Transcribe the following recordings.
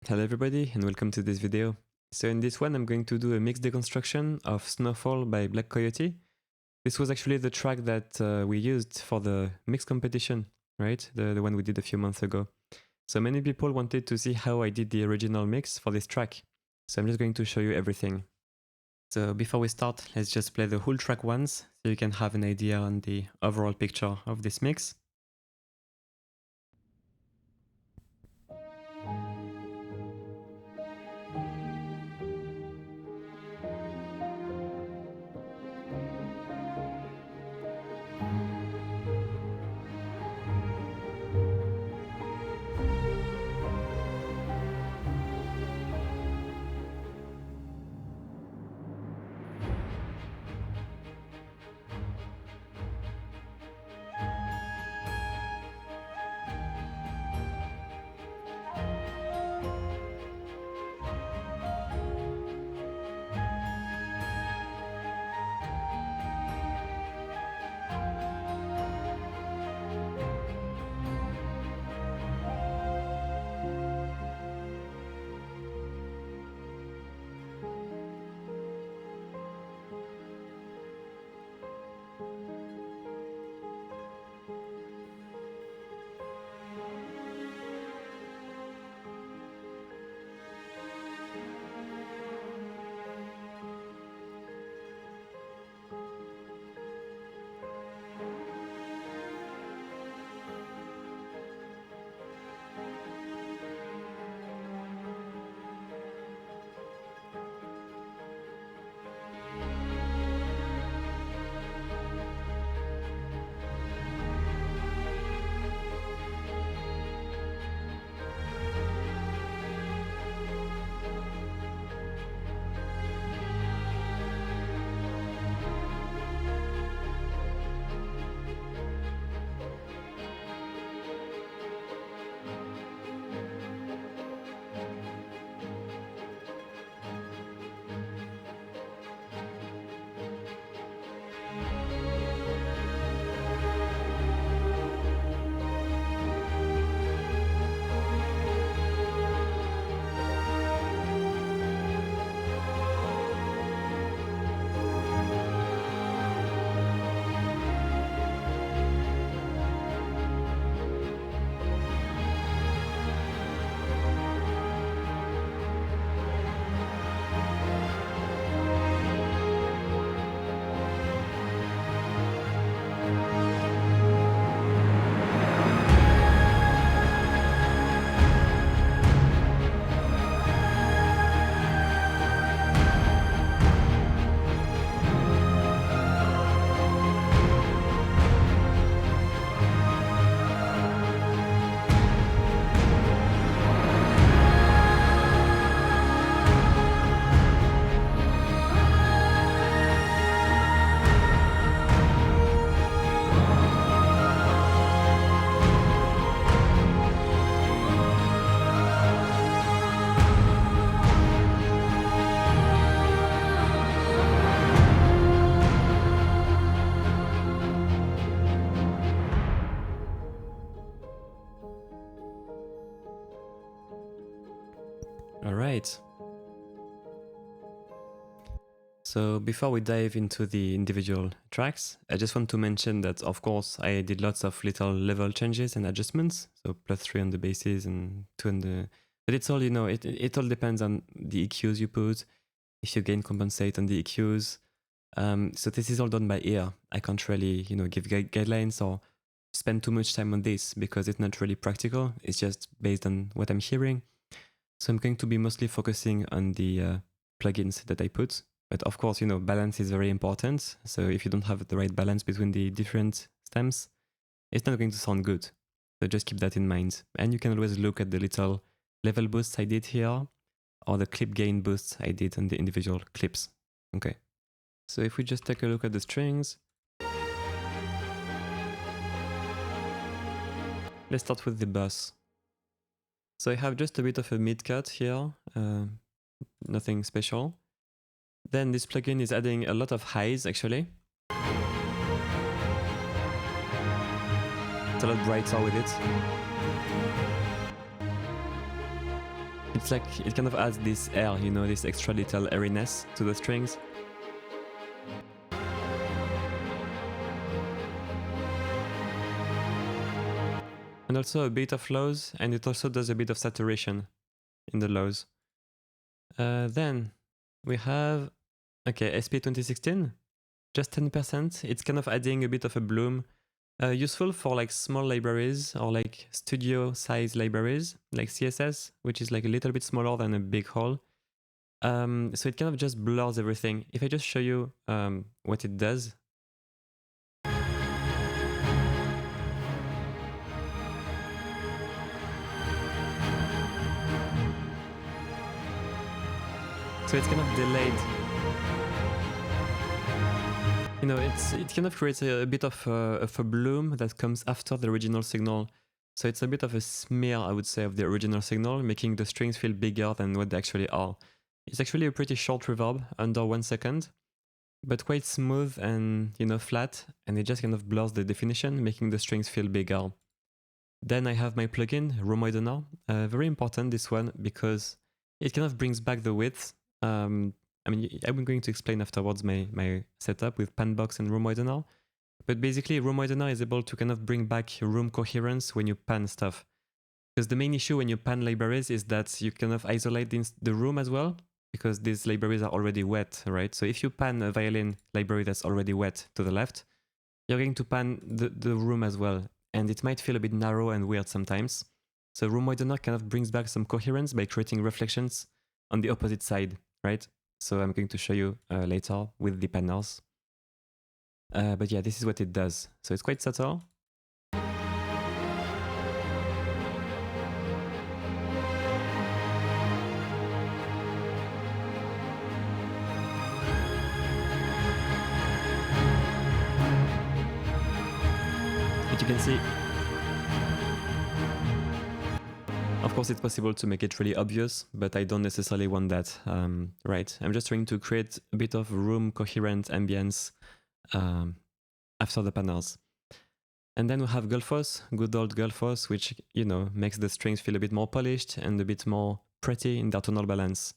Hello everybody and welcome to this video. So in this one I'm going to do a mixed deconstruction of SnowFall by Black Coyote. This was actually the track that we used for the mix competition, right? The one we did a few months ago. So many people wanted to see how I did the original mix for this track. So I'm just going to show you everything. So before we start, let's just play the whole track once so you can have an idea on the overall picture of this mix. Alright. So before we dive into the individual tracks, I just want to mention that of course I did lots of little level changes and adjustments. So +3 on the basses and 2 on the... But it's all, it all depends on the EQs you put, if you gain compensate on the EQs. So this is all done by ear. I can't really, give guidelines or spend too much time on this because it's not really practical. It's just based on what I'm hearing. So I'm going to be mostly focusing on the plugins that I put. But of course, balance is very important. So if you don't have the right balance between the different stems, it's not going to sound good. So just keep that in mind. And you can always look at the little level boosts I did here or the clip gain boosts I did on the individual clips. Okay. So if we just take a look at the strings, let's start with the bass. So I have just a bit of a mid cut here, nothing special. Then this plugin is adding a lot of highs actually. It's a lot brighter with it. It's like it kind of adds this air, you know, this extra little airiness to the strings. And also a bit of lows, and it also does a bit of saturation in the lows. Then we have, okay, SP 2016, just 10%. It's kind of adding a bit of a bloom. Useful for like small libraries or like studio size libraries like CSS, which is like a little bit smaller than a big hole. So it kind of just blurs everything. If I just show you what it does. So it's kind of delayed. You know, it kind of creates a bit of a bloom that comes after the original signal. So it's a bit of a smear, I would say, of the original signal, making the strings feel bigger than what they actually are. It's actually a pretty short reverb, under 1 second, but quite smooth and, you know, flat, and it just kind of blurs the definition, making the strings feel bigger. Then I have my plugin, Romoidener. Very important, this one, because it kind of brings back the width. I mean, I'm going to explain afterwards my setup with Panbox and Romoidener. But basically, Romoidener is able to kind of bring back room coherence when you pan stuff. Because the main issue when you pan libraries is that you kind of isolate the room as well, because these libraries are already wet, right? So if you pan a violin library that's already wet to the left, you're going to pan the room as well. And it might feel a bit narrow and weird sometimes. So Romoidener kind of brings back some coherence by creating reflections on the opposite side, right? So I'm going to show you later with the panels. But yeah, this is what it does. So it's quite subtle. But you can see, of course, it's possible to make it really obvious, but I don't necessarily want that, right? I'm just trying to create a bit of room coherent ambience after the panels. And then we have Gullfoss, good old Gullfoss, which, you know, makes the strings feel a bit more polished and a bit more pretty in their tonal balance,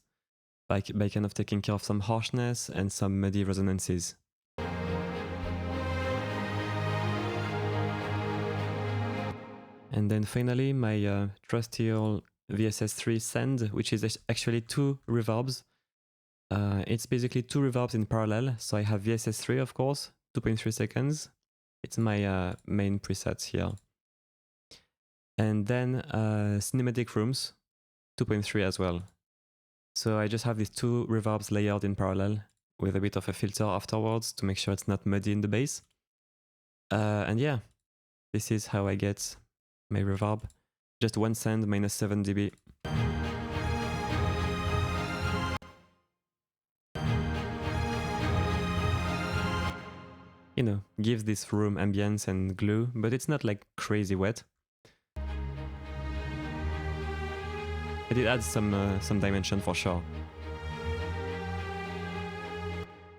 by kind of taking care of some harshness and some muddy resonances. And then finally, my trusty old VSS3 Send, which is actually 2 reverbs. It's basically 2 reverbs in parallel. So I have VSS3, of course, 2.3 seconds. It's my main preset here. And then Cinematic Rooms, 2.3 as well. So I just have these 2 reverbs layered in parallel with a bit of a filter afterwards to make sure it's not muddy in the bass. And yeah, this is how I get my reverb. Just 1 send minus 7 dB. You know, gives this room ambience and glue, but it's not like crazy wet. But it adds some dimension for sure.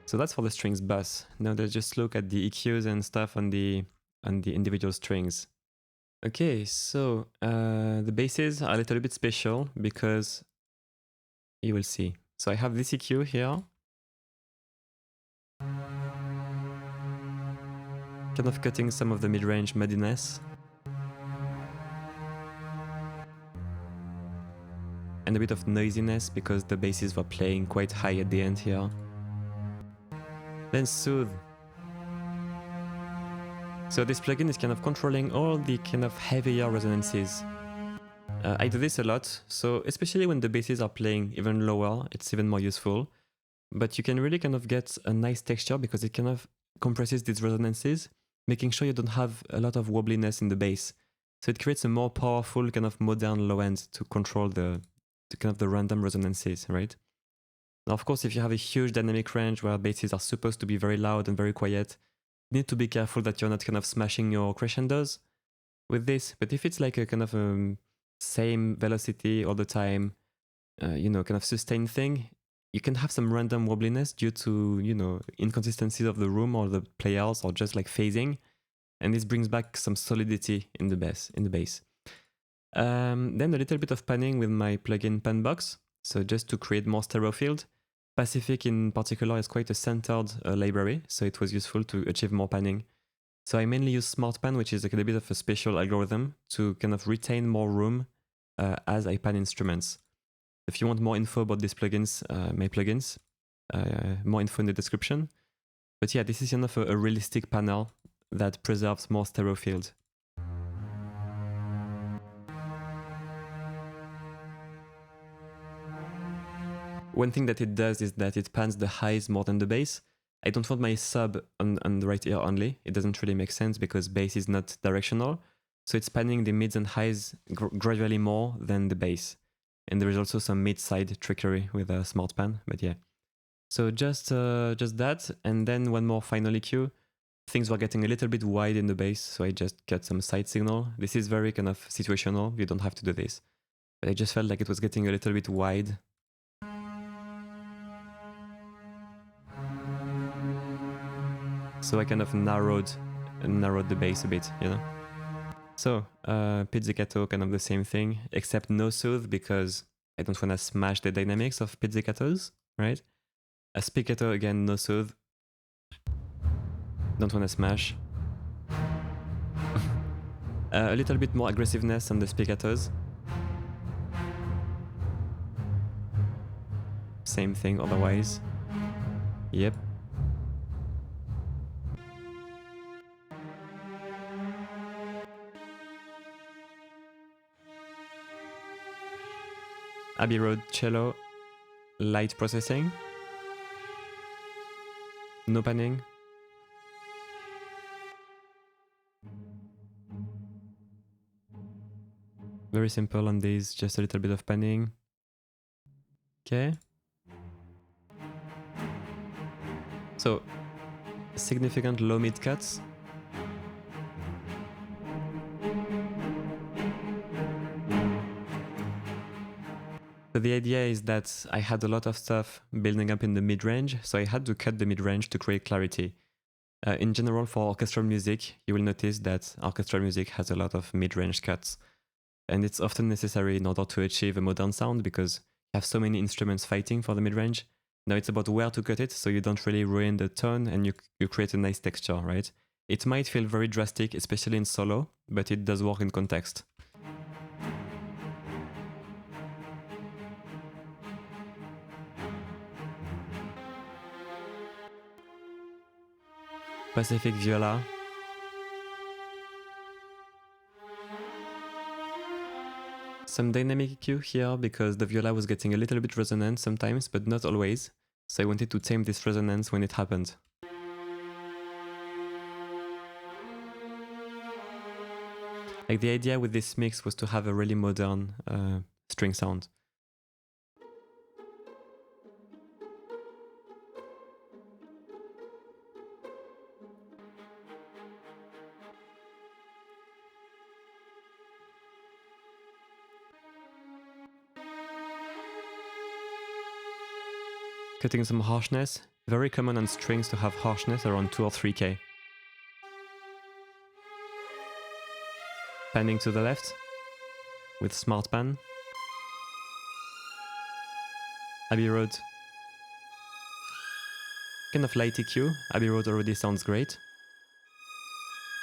So that's for the strings bus. Now let's just look at the EQs and stuff on the individual strings. Okay, so the basses are a little bit special because you will see. So I have this EQ here. Kind of cutting some of the mid-range muddiness. And a bit of noisiness because the basses were playing quite high at the end here. Then Soothe. So this plugin is kind of controlling all the kind of heavier resonances. I do this a lot, so especially when the basses are playing even lower, it's even more useful. But you can really kind of get a nice texture because it kind of compresses these resonances, making sure you don't have a lot of wobbliness in the bass. So it creates a more powerful kind of modern low end to control the kind of the random resonances, right? Now, of course, if you have a huge dynamic range where basses are supposed to be very loud and very quiet, you need to be careful that you're not kind of smashing your crescendos with this. But if it's like a kind of same velocity all the time, you know, kind of sustained thing, you can have some random wobbliness due to, you know, inconsistencies of the room or the players or just like phasing. And this brings back some solidity in the bass. Then a little bit of panning with my plugin Panbox, so just to create more stereo field. Pacific in particular is quite a centered library, so it was useful to achieve more panning. So I mainly use SmartPan, which is like a bit of a special algorithm to kind of retain more room as I pan instruments. If you want more info about these plugins, my plugins, more info in the description. But yeah, this is enough a realistic panel that preserves more stereo field. One thing that it does is that it pans the highs more than the bass. I don't want my sub on the right ear only. It doesn't really make sense because bass is not directional. So it's panning the mids and highs gradually more than the bass. And there is also some mid-side trickery with a smart pan, but yeah. So just that, and then one more final EQ. Things were getting a little bit wide in the bass, so I just cut some side signal. This is very kind of situational, you don't have to do this. But I just felt like it was getting a little bit wide. So I kind of narrowed the bass a bit, you know? So, pizzicato, kind of the same thing, except no soothe because I don't want to smash the dynamics of pizzicatos, right? A spiccato, again, no soothe. Don't want to smash. A little bit more aggressiveness on the spiccatos. Same thing otherwise. Yep. Abbey Road cello, light processing. No panning. Very simple on these, just a little bit of panning. Okay. So, significant low mid cuts. So the idea is that I had a lot of stuff building up in the mid-range, so I had to cut the mid-range to create clarity. In general, for orchestral music, you will notice that orchestral music has a lot of mid-range cuts. And it's often necessary in order to achieve a modern sound because you have so many instruments fighting for the mid-range. Now it's about where to cut it so you don't really ruin the tone and you create a nice texture, right? It might feel very drastic, especially in solo, but it does work in context. Pacific viola. Some dynamic EQ here because the viola was getting a little bit resonant sometimes, but not always. So I wanted to tame this resonance when it happened. Like the idea with this mix was to have a really modern string sound. Cutting some harshness. Very common on strings to have harshness around 2 or 3K. Panning to the left with smart pan. Abbey Road. Kind of light EQ. Abbey Road already sounds great.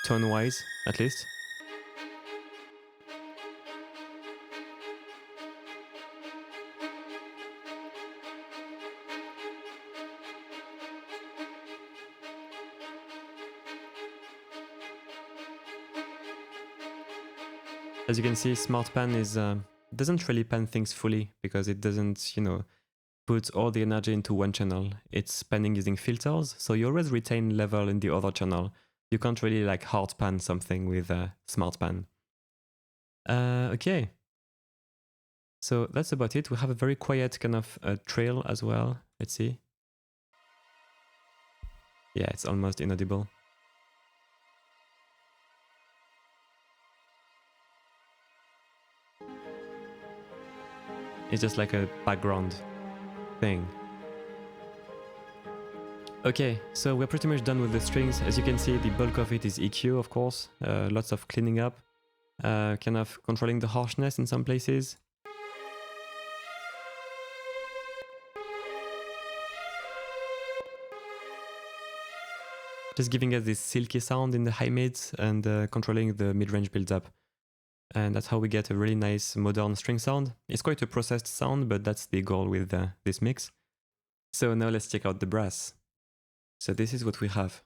Tone-wise, at least. As you can see, smart pan is doesn't really pan things fully because it doesn't, put all the energy into one channel. It's panning using filters, so you always retain level in the other channel. You can't really like hard pan something with smart pan. Okay. So that's about it. We have a very quiet kind of trail as well. Let's see. Yeah, it's almost inaudible. It's just like a background thing. Okay, so we're pretty much done with the strings. As you can see, the bulk of it is EQ, of course. Lots of cleaning up. kind of controlling the harshness in some places. Just giving us this silky sound in the high mids and controlling the mid-range build-up. And that's how we get a really nice modern string sound. It's quite a processed sound, but that's the goal with this mix. So now let's check out the brass. So this is what we have.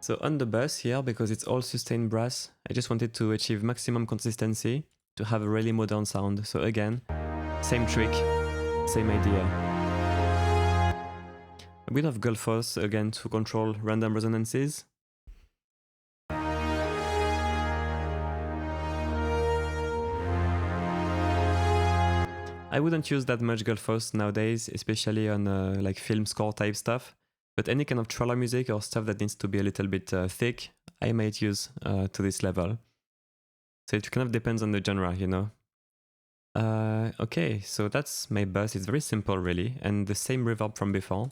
So on the bass here, because it's all sustained brass, I just wanted to achieve maximum consistency to have a really modern sound. So again, same trick, same idea. A bit of Gullfoss again to control random resonances. I wouldn't use that much Gullfoss nowadays, especially on like film score type stuff. But any kind of trailer music or stuff that needs to be a little bit thick, I might use to this level. So it kind of depends on the genre, you know. Okay, so that's my bass. It's very simple, really. And the same reverb from before.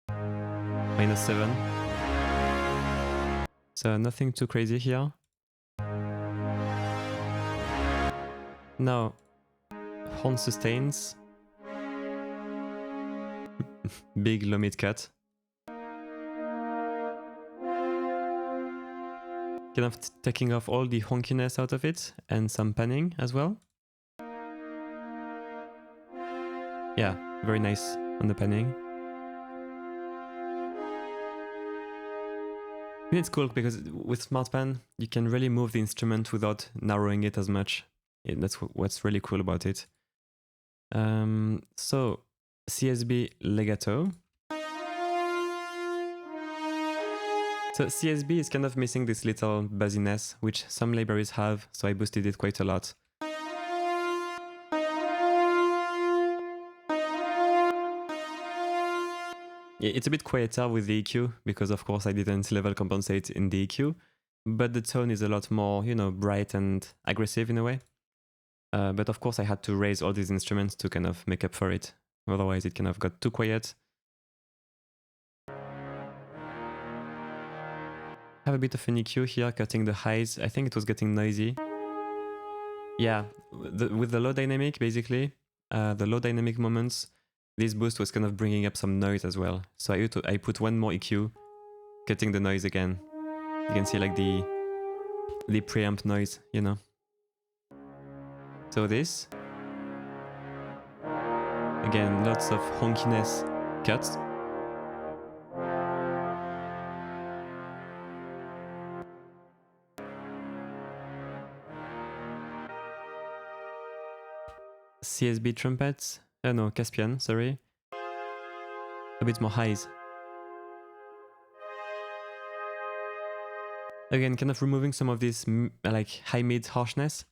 -7. So nothing too crazy here. Now, horn sustains. Big low mid cut. Kind of taking off all the honkiness out of it and some panning as well. Yeah, very nice on the panning. And it's cool because with SmartPan, you can really move the instrument without narrowing it as much. Yeah, that's what's really cool about it. So, CSB legato. So CSB is kind of missing this little buzziness, which some libraries have, so I boosted it quite a lot. Yeah, it's a bit quieter with the EQ, because of course I didn't level compensate in the EQ, but the tone is a lot more, you know, bright and aggressive in a way. But of course I had to raise all these instruments to kind of make up for it, otherwise it kind of got too quiet. Have a bit of an EQ here, cutting the highs. I think it was getting noisy. Yeah, with the low dynamic, basically, the low dynamic moments, this boost was kind of bringing up some noise as well. So I put one more EQ, cutting the noise again. You can see like the preamp noise, you know. So this. Again, lots of honkiness cuts. CSB trumpets, no, Caspian, sorry. A bit more highs. Again, kind of removing some of this like high mid harshness.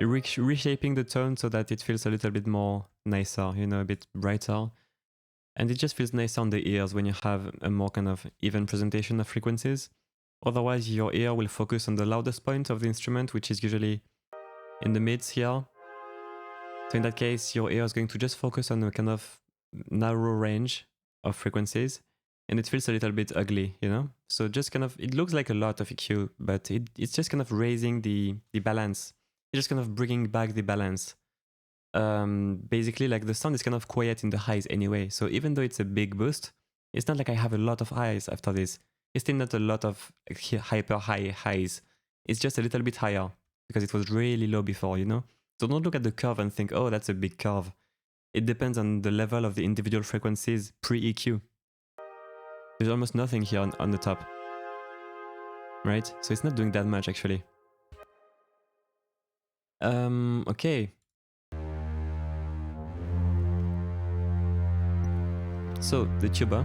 Reshaping the tone so that it feels a little bit more nicer, you know, a bit brighter. And it just feels nicer on the ears when you have a more kind of even presentation of frequencies. Otherwise, your ear will focus on the loudest point of the instrument, which is usually in the mids here. So in that case, your ear is going to just focus on a kind of narrow range of frequencies, and it feels a little bit ugly, you know? So just kind of, it looks like a lot of EQ, but it's just kind of raising the balance. It's just kind of bringing back the balance. Basically, like the sound is kind of quiet in the highs anyway. So even though it's a big boost, it's not like I have a lot of highs after this. It's still not a lot of hyper high highs. It's just a little bit higher because it was really low before, you know? So don't look at the curve and think, oh, that's a big curve. It depends on the level of the individual frequencies pre-EQ. There's almost nothing here on the top, right? So it's not doing that much actually. Okay. So the tuba.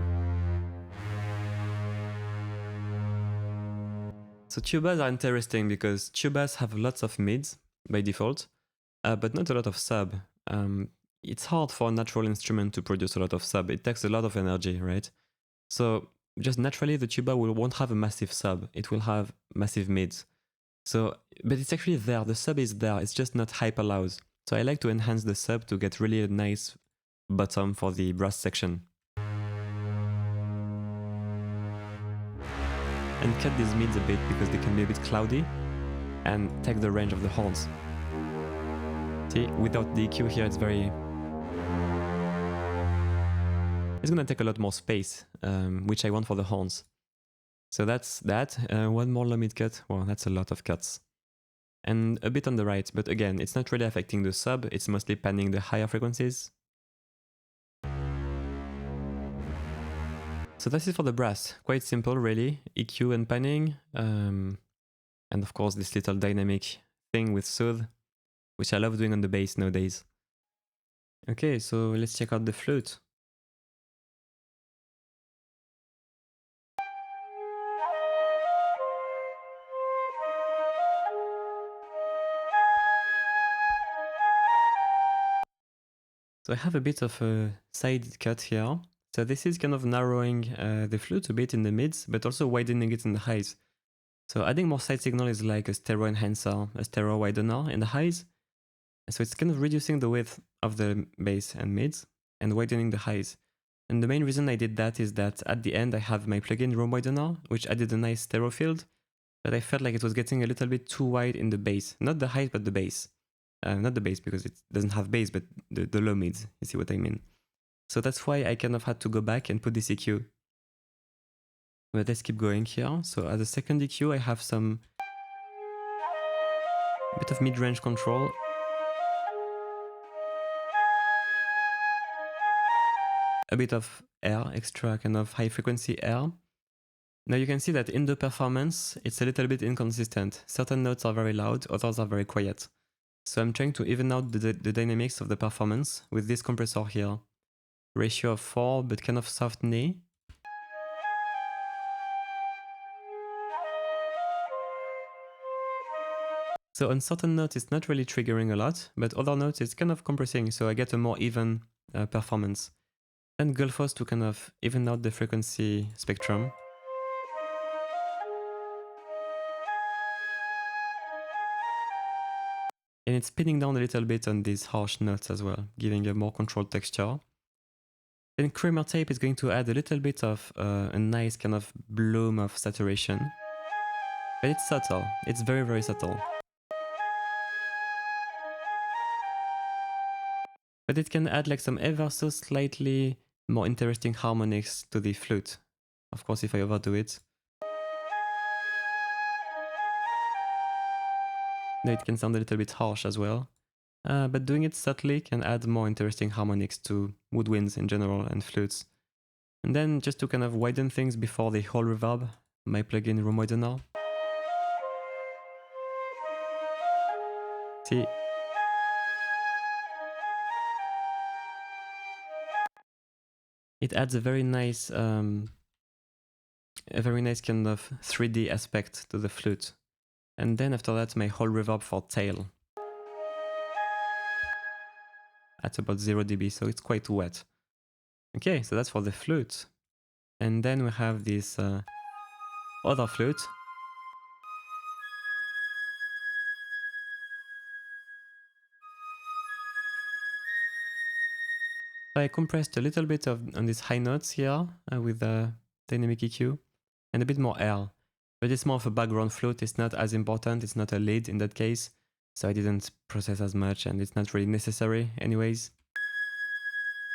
So tubas are interesting because tubas have lots of mids by default, but not a lot of sub. It's hard for a natural instrument to produce a lot of sub. It takes a lot of energy, right? So just naturally the tuba won't have a massive sub. It will have massive mids. So, but it's actually there, the sub is there, it's just not hyper loud. So I like to enhance the sub to get really a nice bottom for the brass section. And cut these mids a bit because they can be a bit cloudy and take the range of the horns. See, without the EQ here, it's gonna take a lot more space, which I want for the horns. So that's that. One more low mid cut. Well, that's a lot of cuts. And a bit on the right, but again, it's not really affecting the sub, it's mostly panning the higher frequencies. So this is for the brass. Quite simple, really. EQ and panning. And of course, this little dynamic thing with Soothe, which I love doing on the bass nowadays. Okay, so let's check out the flute. So I have a bit of a side cut here. So this is kind of narrowing the flute a bit in the mids, but also widening it in the highs. So adding more side signal is like a stereo enhancer, a stereo widener in the highs. So it's kind of reducing the width of the bass and mids and widening the highs. And the main reason I did that is that at the end I have my plugin room widener, which added a nice stereo field, but I felt like it was getting a little bit too wide in the bass. Not the highs, but the bass. Not the bass because it doesn't have bass, but the low mids, you see what I mean. So that's why I kind of had to go back and put this EQ. But let's keep going here. So as a second EQ, I have some bit of mid-range control. A bit of air, extra kind of high frequency air. Now you can see that in the performance, it's a little bit inconsistent. Certain notes are very loud, others are very quiet. So I'm trying to even out the dynamics of the performance with this compressor here. Ratio of 4, but kind of soft knee. So on certain notes, it's not really triggering a lot, but other notes, it's kind of compressing, so I get a more even performance. And Gullfoss to kind of even out the frequency spectrum. And it's pinning down a little bit on these harsh notes as well, giving a more controlled texture. Then Kramer tape is going to add a little bit of a nice kind of bloom of saturation. But it's subtle, it's very, very subtle. But it can add like some ever so slightly more interesting harmonics to the flute. Of course, if I overdo it. Now it can sound a little bit harsh as well. But doing it subtly can add more interesting harmonics to woodwinds in general and flutes. And then just to kind of widen things before the whole reverb, my plugin room widener. See? It adds a very nice kind of 3D aspect to the flute. And then after that, my whole reverb for tail. At about 0 dB, so it's quite wet. Okay, so that's for the flute. And then we have this other flute. I compressed a little bit on these high notes here with the dynamic EQ and a bit more air. But it's more of a background flute, it's not as important, it's not a lead in that case. So I didn't process as much and it's not really necessary anyways.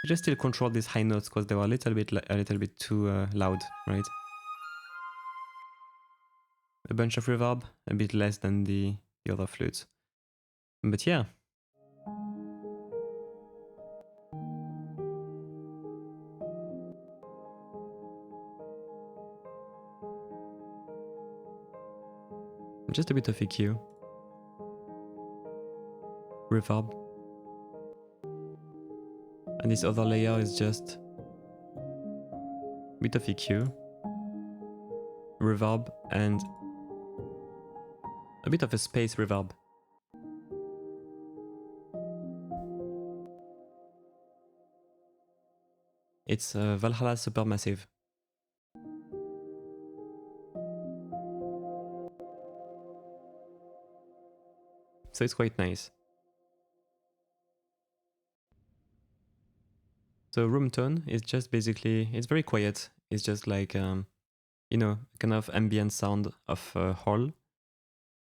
I just still control these high notes because they were a little bit too loud, right? A bunch of reverb, a bit less than the other flutes. But yeah. Just a bit of EQ. Reverb. And this other layer is just a bit of EQ. Reverb and a bit of a space reverb. It's Valhalla Supermassive. So it's quite nice. So room tone is just basically, it's very quiet. It's just like, you know, kind of ambient sound of a hall.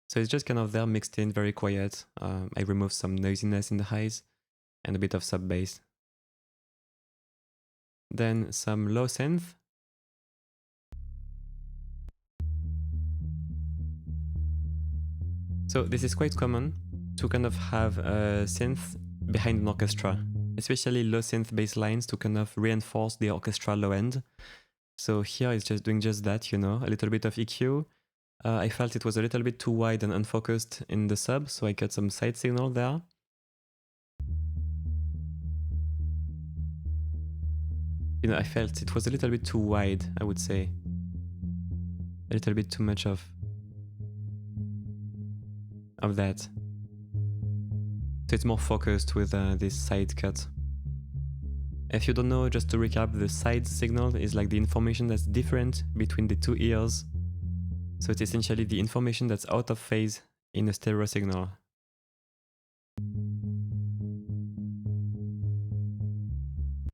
So it's just kind of there mixed in, very quiet. I removed some noisiness in the highs and a bit of sub bass. Then some low synth. So this is quite common to kind of have a synth behind an orchestra, especially low synth bass lines to kind of reinforce the orchestra low end. So here it's just doing just that, you know, a little bit of EQ. I felt it was a little bit too wide and unfocused in the sub, so I got some side signal there. You know, I felt it was a little bit too wide, I would say. A little bit too much of that. So it's more focused with this side cut. If you don't know, just to recap, the side signal is like the information that's different between the two ears. So it's essentially the information that's out of phase in a stereo signal.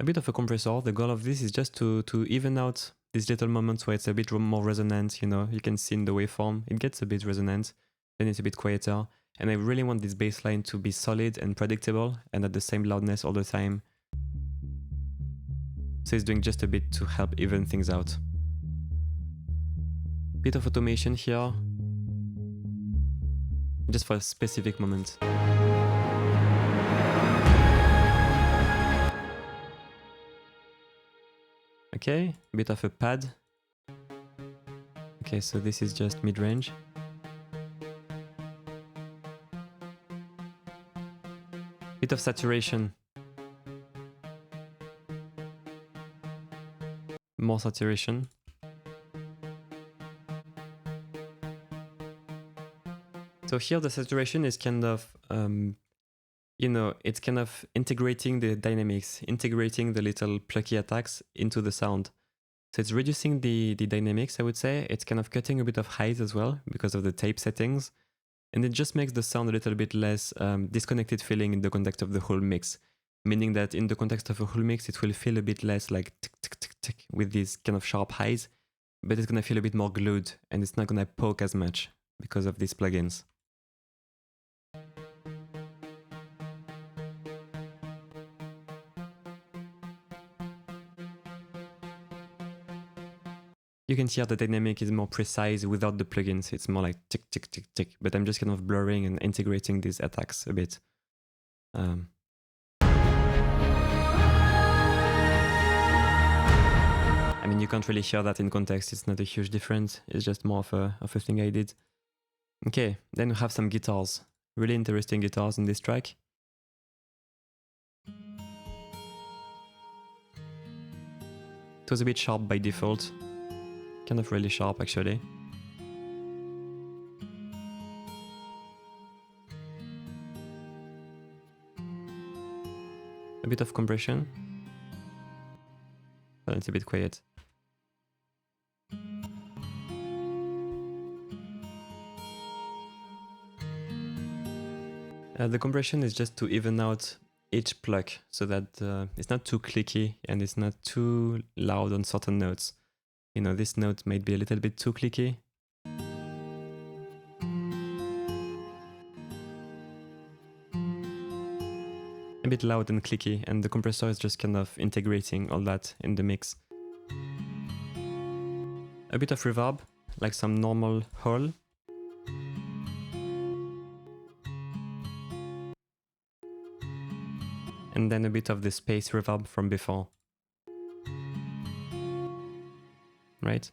A bit of a compressor. The goal of this is just to even out these little moments where it's a bit more resonant, you know, you can see in the waveform, it gets a bit resonant, then it's a bit quieter. And I really want this bass line to be solid and predictable and at the same loudness all the time. So it's doing just a bit to help even things out. Bit of automation here, just for a specific moment. Okay, a bit of a pad. Okay, so this is just mid-range. Bit of saturation. More saturation. So here the saturation is kind of, you know, it's kind of integrating the dynamics, integrating the little plucky attacks into the sound. So it's reducing the dynamics, I would say. It's kind of cutting a bit of highs as well because of the tape settings. And it just makes the sound a little bit less disconnected feeling in the context of the whole mix. Meaning that in the context of a whole mix, it will feel a bit less like tick, tick, tick, tick with these kind of sharp highs, but it's going to feel a bit more glued and it's not going to poke as much because of these plugins. You can hear the dynamic is more precise without the plugins. It's more like tick, tick, tick, tick, but I'm just kind of blurring and integrating these attacks a bit. I mean, you can't really hear that in context. It's not a huge difference. It's just more of a thing I did. Okay, then we have some guitars. Really interesting guitars in this track. It was a bit sharp by default. Kind of really sharp, actually. A bit of compression. But it's a bit quiet. The compression is just to even out each pluck so that it's not too clicky and it's not too loud on certain notes. You know, this note might be a little bit too clicky. A bit loud and clicky, and the compressor is just kind of integrating all that in the mix. A bit of reverb, like some normal hall. And then a bit of the space reverb from before. Right?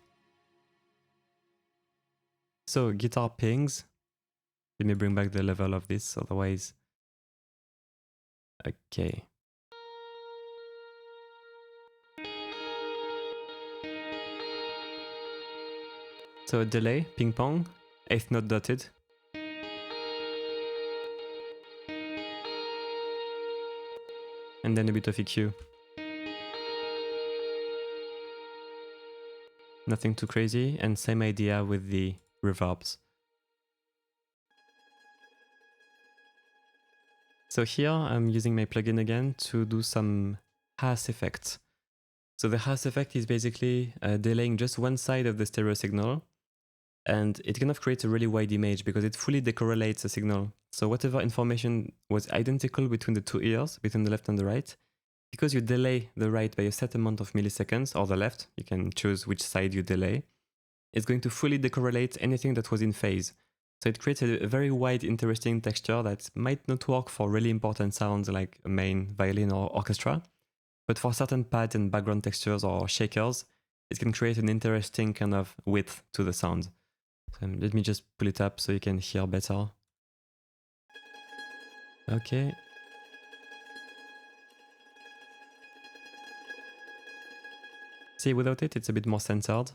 So guitar pings. Let me bring back the level of this, otherwise. Okay. So a delay, ping pong, 8th note dotted. And then a bit of EQ. Nothing too crazy, and same idea with the reverbs. So here I'm using my plugin again to do some Haas effects. So the Haas effect is basically delaying just one side of the stereo signal, and it kind of creates a really wide image because it fully decorrelates the signal. So whatever information was identical between the two ears, between the left and the right, because you delay the right by a set amount of milliseconds, or the left, you can choose which side you delay, it's going to fully decorrelate anything that was in phase. So it creates a very wide, interesting texture that might not work for really important sounds like a main violin or orchestra, but for certain pad and background textures or shakers, it can create an interesting kind of width to the sound. So let me just pull it up so you can hear better. Okay. See, without it, it's a bit more centered.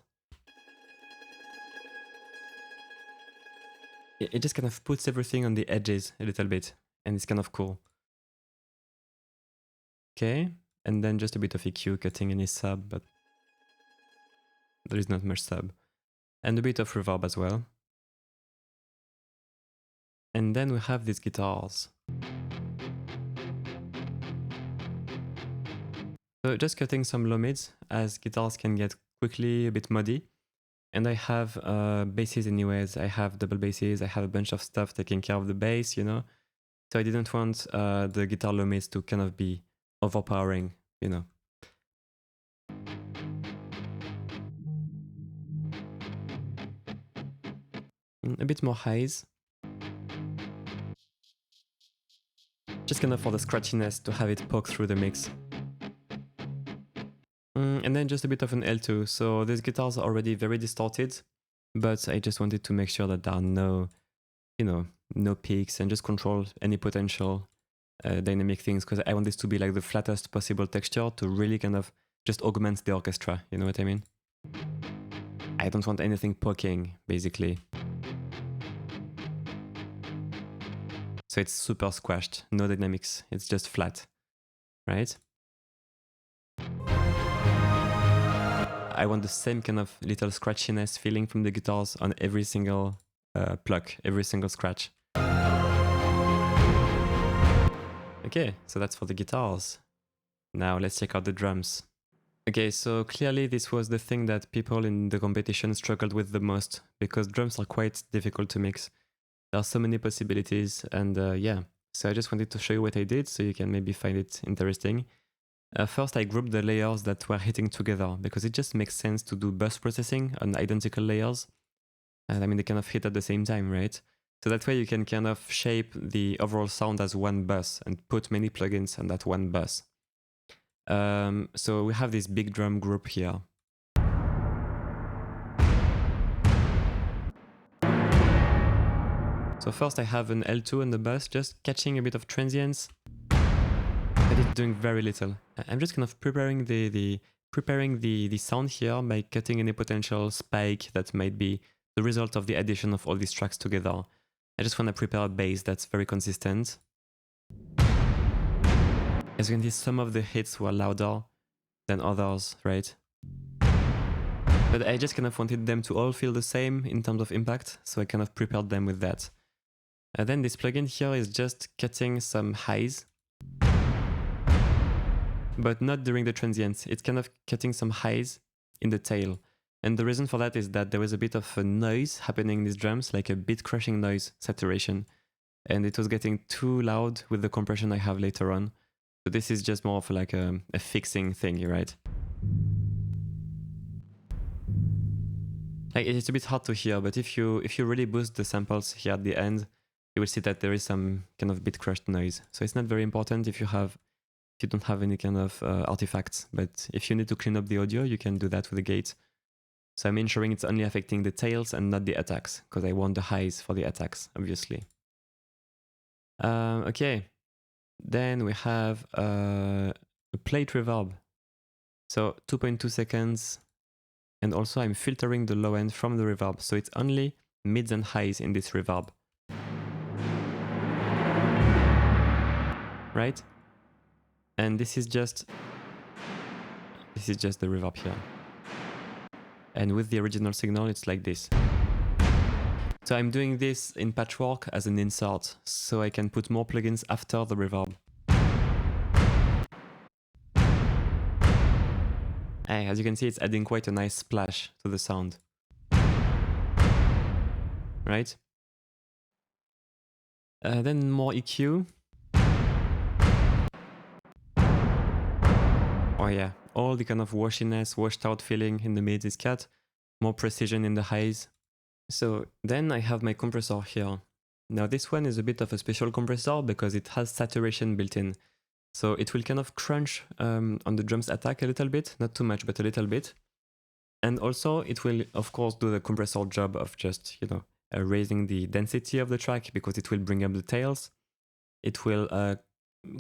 It just kind of puts everything on the edges a little bit, and it's kind of cool. Okay, and then just a bit of EQ, cutting any sub, but there is not much sub. And a bit of reverb as well. And then we have these guitars. So just cutting some low mids, as guitars can get quickly a bit muddy. And I have basses anyways, I have double basses, I have a bunch of stuff taking care of the bass, you know. So I didn't want the guitar low mids to kind of be overpowering, you know. A bit more highs. Just kind of for the scratchiness to have it poke through the mix. And then just a bit of an L2. So these guitars are already very distorted, but I just wanted to make sure that there are no, you know, no peaks and just control any potential dynamic things, because I want this to be like the flattest possible texture to really kind of just augment the orchestra, you know what I mean? I don't want anything poking, basically. So it's super squashed, no dynamics, it's just flat, right? I want the same kind of little scratchiness feeling from the guitars on every single pluck, every single scratch. Okay, so that's for the guitars. Now let's check out the drums. Okay, so clearly this was the thing that people in the competition struggled with the most, because drums are quite difficult to mix. There are so many possibilities, and yeah, so I just wanted to show you what I did so you can maybe find it interesting. First, I grouped the layers that were hitting together, because it just makes sense to do bus processing on identical layers. And I mean, they kind of hit at the same time, right? So that way you can kind of shape the overall sound as one bus and put many plugins on that one bus. So we have this big drum group here. So first I have an L2 on the bus, just catching a bit of transients, but it's doing very little. I'm just kind of preparing the sound here by cutting any potential spike that might be the result of the addition of all these tracks together. I just want to prepare a bass that's very consistent. As you can see, some of the hits were louder than others, right? But I just kind of wanted them to all feel the same in terms of impact, so I kind of prepared them with that. And then this plugin here is just cutting some highs, but not during the transients. It's kind of cutting some highs in the tail. And the reason for that is that there was a bit of a noise happening in these drums, like a bit crushing noise saturation. And it was getting too loud with the compression I have later on. So this is just more of like a fixing thing, right? Like, it's a bit hard to hear, but if you really boost the samples here at the end, you will see that there is some kind of bit crushed noise. So it's not very important if you don't have any kind of artifacts, but if you need to clean up the audio, you can do that with the gate. So I'm ensuring it's only affecting the tails and not the attacks, because I want the highs for the attacks, obviously. Okay, then we have a plate reverb. So 2.2 seconds, and also I'm filtering the low end from the reverb, so it's only mids and highs in this reverb. Right? And this is just the reverb here. And with the original signal, it's like this. So I'm doing this in Patchwork as an insert, so I can put more plugins after the reverb. As you can see, it's adding quite a nice splash to the sound. Right? Then more EQ. Oh yeah, all the kind of washiness, washed out feeling in the mids is cut. More precision in the highs. So then I have my compressor here. Now this one is a bit of a special compressor because it has saturation built in. So it will kind of crunch on the drums attack a little bit, not too much, but a little bit. And also it will, of course, do the compressor job of just, you know, raising the density of the track because it will bring up the tails. It will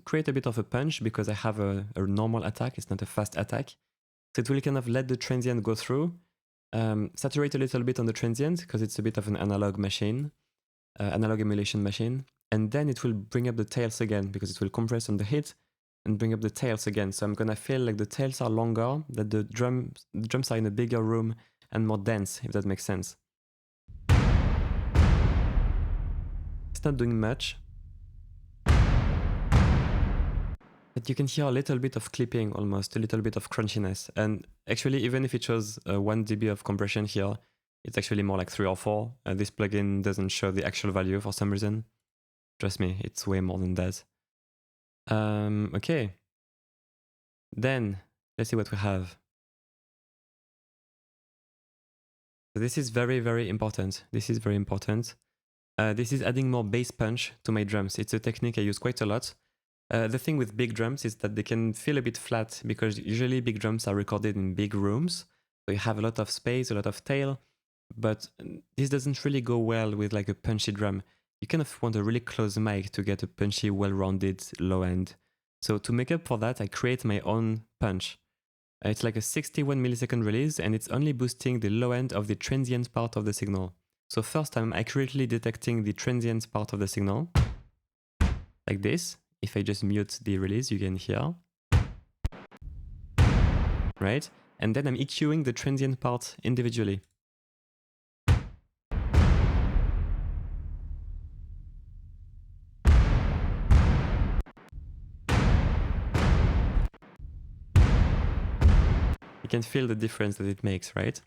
create a bit of a punch because I have a normal attack, it's not a fast attack. So it will kind of let the transient go through, saturate a little bit on the transient because it's a bit of an analog machine, analog emulation machine. And then it will bring up the tails again because it will compress on the hit and bring up the tails again. So I'm gonna feel like the tails are longer, that the drums are in a bigger room and more dense, if that makes sense. It's not doing much, but you can hear a little bit of clipping almost, a little bit of crunchiness. And actually, even if it shows 1 dB of compression here, it's actually more like 3 or 4. This plugin doesn't show the actual value for some reason. Trust me, it's way more than that. Okay. Then, let's see what we have. So this is very, very important. This is very important. This is adding more bass punch to my drums. It's a technique I use quite a lot. The thing with big drums is that they can feel a bit flat because usually big drums are recorded in big rooms. So you have a lot of space, a lot of tail, but this doesn't really go well with like a punchy drum. You kind of want a really close mic to get a punchy, well-rounded low end. So to make up for that, I create my own punch. It's like a 61 millisecond release and it's only boosting the low end of the transient part of the signal. So first I'm accurately detecting the transient part of the signal, like this. If I just mute the release, you can hear, right? And then I'm EQing the transient part individually. You can feel the difference that it makes, right?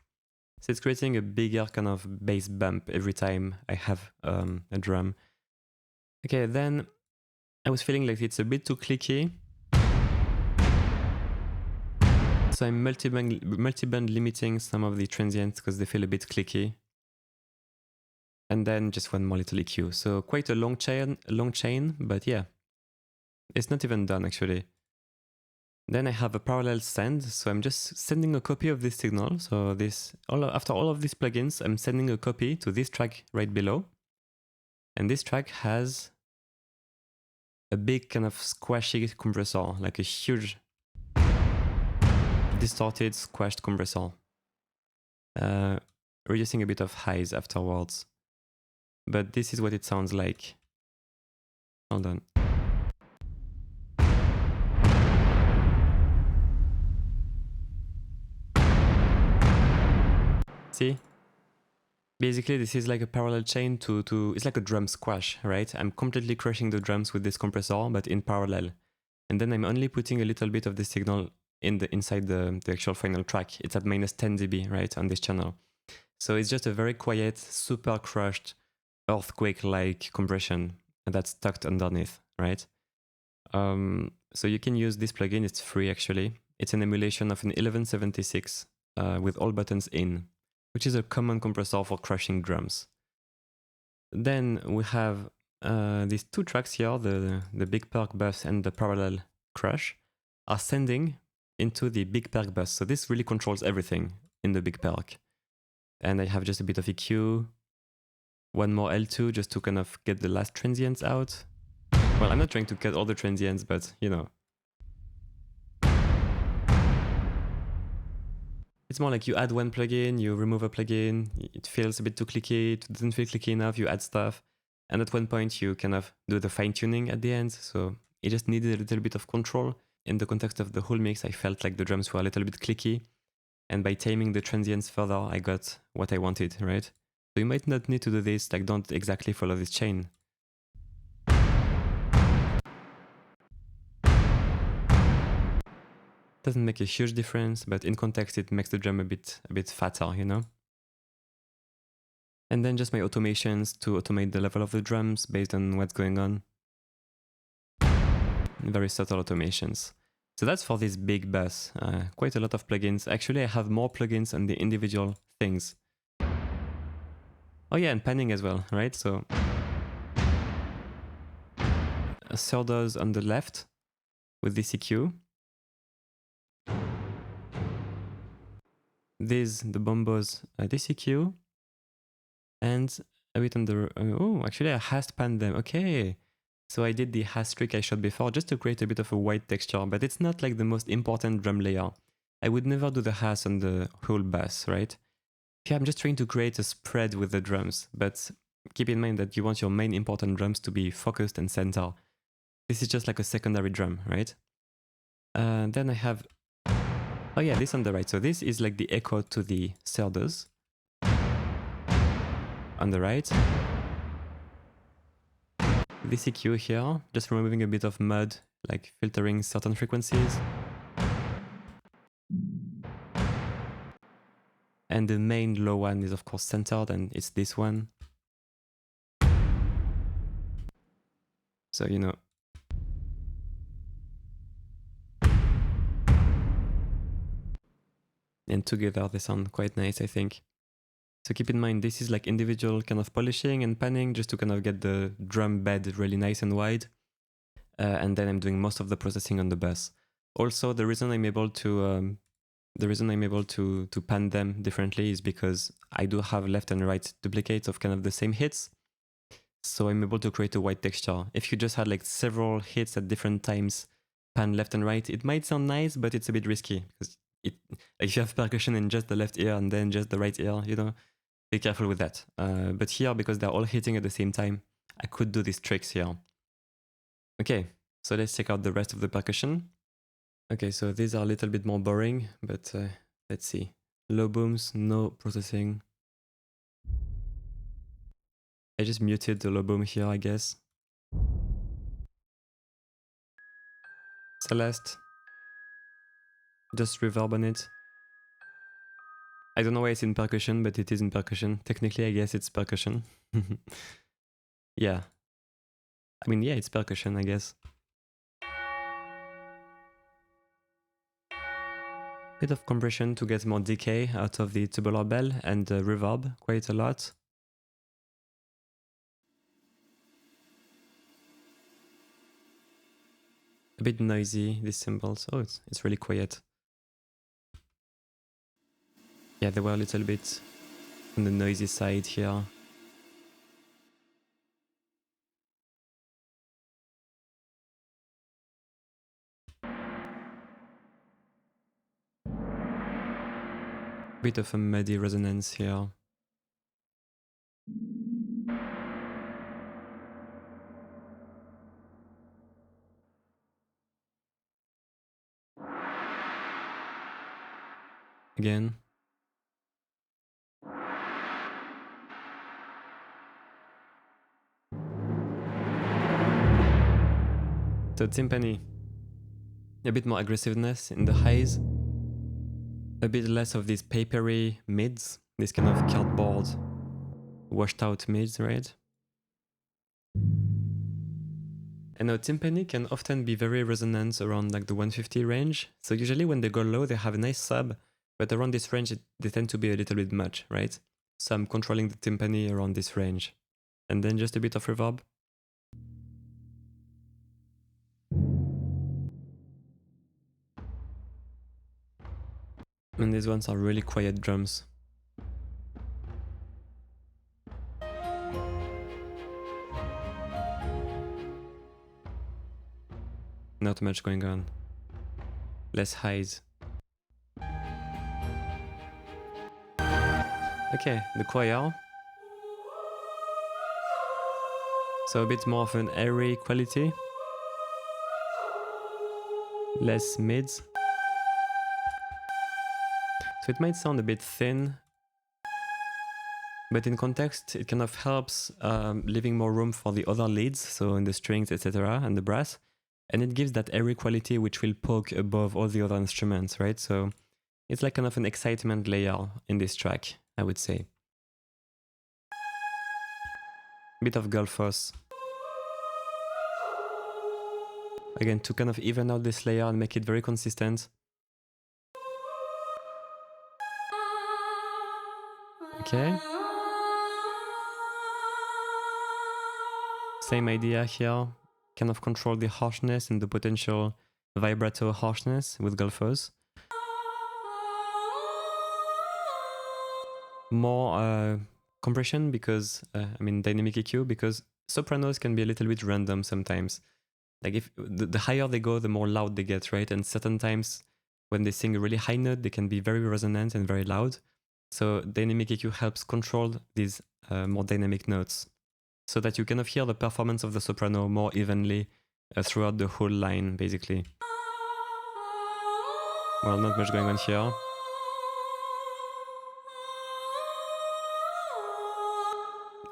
So it's creating a bigger kind of bass bump every time I have a drum. Okay, then I was feeling like it's a bit too clicky. So I'm multi-band limiting some of the transients because they feel a bit clicky. And then just one more little EQ. So quite a long chain, but yeah, it's not even done actually. Then I have a parallel send, so I'm just sending a copy of this signal. So after all of these plugins, I'm sending a copy to this track right below. And this track has a big kind of squashy compressor, like a huge distorted, squashed compressor. Reducing a bit of highs afterwards. But this is what it sounds like. Hold on. See? Basically, this is like a parallel chain to it's like a drum squash, right? I'm completely crushing the drums with this compressor, but in parallel. And then I'm only putting a little bit of the signal inside the actual final track. It's at minus 10 dB, right, on this channel. So it's just a very quiet, super crushed, earthquake-like compression that's tucked underneath, right? So you can use this plugin, it's free actually. It's an emulation of an 1176 with all buttons in, which is a common compressor for crushing drums. Then we have these two tracks here, the Big Perk bus and the parallel crush, are sending into the Big Perk bus. So this really controls everything in the Big Perk. And I have just a bit of EQ, one more L2 just to kind of get the last transients out. Well, I'm not trying to cut all the transients, but you know. It's more like you add one plugin, you remove a plugin, it feels a bit too clicky, it doesn't feel clicky enough, you add stuff. And at one point you kind of do the fine tuning at the end. So it just needed a little bit of control. In the context of the whole mix, I felt like the drums were a little bit clicky. And by taming the transients further, I got what I wanted, right? So So you might not need to do this, like don't exactly follow this chain. Doesn't make a huge difference, but in context it makes the drum a bit fatter, you know? And then just my automations to automate the level of the drums based on what's going on. Very subtle automations. So that's for this big bass. Quite a lot of plugins. Actually, I have more plugins on the individual things. Oh yeah, and panning as well, right? So a surdos on the left with this EQ. These, the bombos, this EQ. And a bit on the... oh, actually I has panned them. Okay. So I did the has trick I showed before just to create a bit of a white texture, but it's not like the most important drum layer. I would never do the has on the whole bass, right? Here I'm just trying to create a spread with the drums, but keep in mind that you want your main important drums to be focused and center. This is just like a secondary drum, right? Then I have... oh yeah, this on the right. So this is like the echo to the surdos on the right. This EQ here, just removing a bit of mud, like filtering certain frequencies. And the main low one is of course centered, and it's this one. So, you know. And together they sound quite nice, I think. So keep in mind, this is like individual kind of polishing and panning just to kind of get the drum bed really nice and wide. And then I'm doing most of the processing on the bass. Also, the reason I'm able to pan them differently is because I do have left and right duplicates of kind of the same hits. So I'm able to create a white texture. If you just had like several hits at different times, pan left and right, it might sound nice, but it's a bit risky because like if you have percussion in just the left ear and then just the right ear, you know, be careful with that. But here, because they're all hitting at the same time, I could do these tricks here. Okay, so let's check out the rest of the percussion. Okay, so these are a little bit more boring, but let's see. Low booms, no processing. I just muted the low boom here, I guess. Celeste. Just reverb on it. I don't know why it's in percussion, but it is in percussion. Technically, I guess it's percussion. Yeah. I mean, yeah, it's percussion, I guess. Bit of compression to get more decay out of the tubular bell, and reverb quite a lot. A bit noisy, these cymbals. Oh, it's really quiet. Yeah, they were a little bit on the noisy side here. Bit of a muddy resonance here. Again. So timpani. A bit more aggressiveness in the highs. A bit less of these papery mids. This kind of cardboard washed out mids, right? And now timpani can often be very resonant around like the 150 range. So usually when they go low, they have a nice sub, but around this range, they tend to be a little bit much, right? So I'm controlling the timpani around this range. And then just a bit of reverb. And these ones are really quiet drums. Not much going on. Less highs. Okay, the choir. So a bit more of an airy quality. Less mids. So it might sound a bit thin. But in context, it kind of helps leaving more room for the other leads, so in the strings, etc., and the brass. And it gives that airy quality which will poke above all the other instruments, right? So it's like kind of an excitement layer in this track, I would say. Bit of Gullfoss. Again, to kind of even out this layer and make it very consistent. Okay. Same idea here. Kind of control the harshness and the potential vibrato harshness with Gullfoss. More compression because, I mean dynamic EQ, because sopranos can be a little bit random sometimes. Like if the higher they go, the more loud they get, right? And certain times when they sing a really high note, they can be very resonant and very loud. So dynamic EQ helps control these more dynamic notes so that you kind of hear the performance of the soprano more evenly throughout the whole line, basically. Well, not much going on here.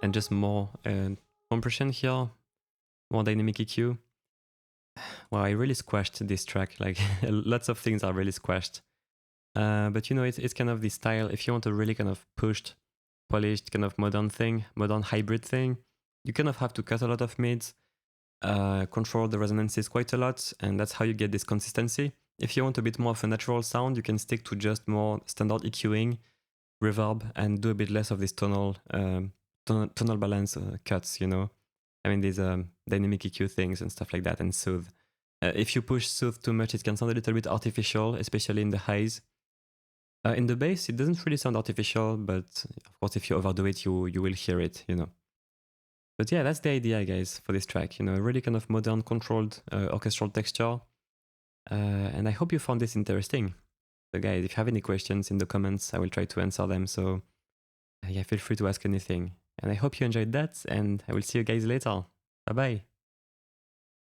And just more compression here, more dynamic EQ. Well, I really squashed this track, like lots of things are really squashed. But you know, it's kind of the style. If you want a really kind of pushed, polished, kind of modern thing, modern hybrid thing, you kind of have to cut a lot of mids, control the resonances quite a lot, and that's how you get this consistency. If you want a bit more of a natural sound, you can stick to just more standard EQing, reverb, and do a bit less of these tonal balance cuts, you know? I mean, these dynamic EQ things and stuff like that, and soothe. If you push soothe too much, it can sound a little bit artificial, especially in the highs. In the bass, it doesn't really sound artificial, but of course, if you overdo it, you will hear it, you know. But yeah, that's the idea, guys, for this track. You know, a really kind of modern, controlled orchestral texture. And I hope you found this interesting. So guys, if you have any questions in the comments, I will try to answer them. So yeah, feel free to ask anything. And I hope you enjoyed that, and I will see you guys later. Bye-bye.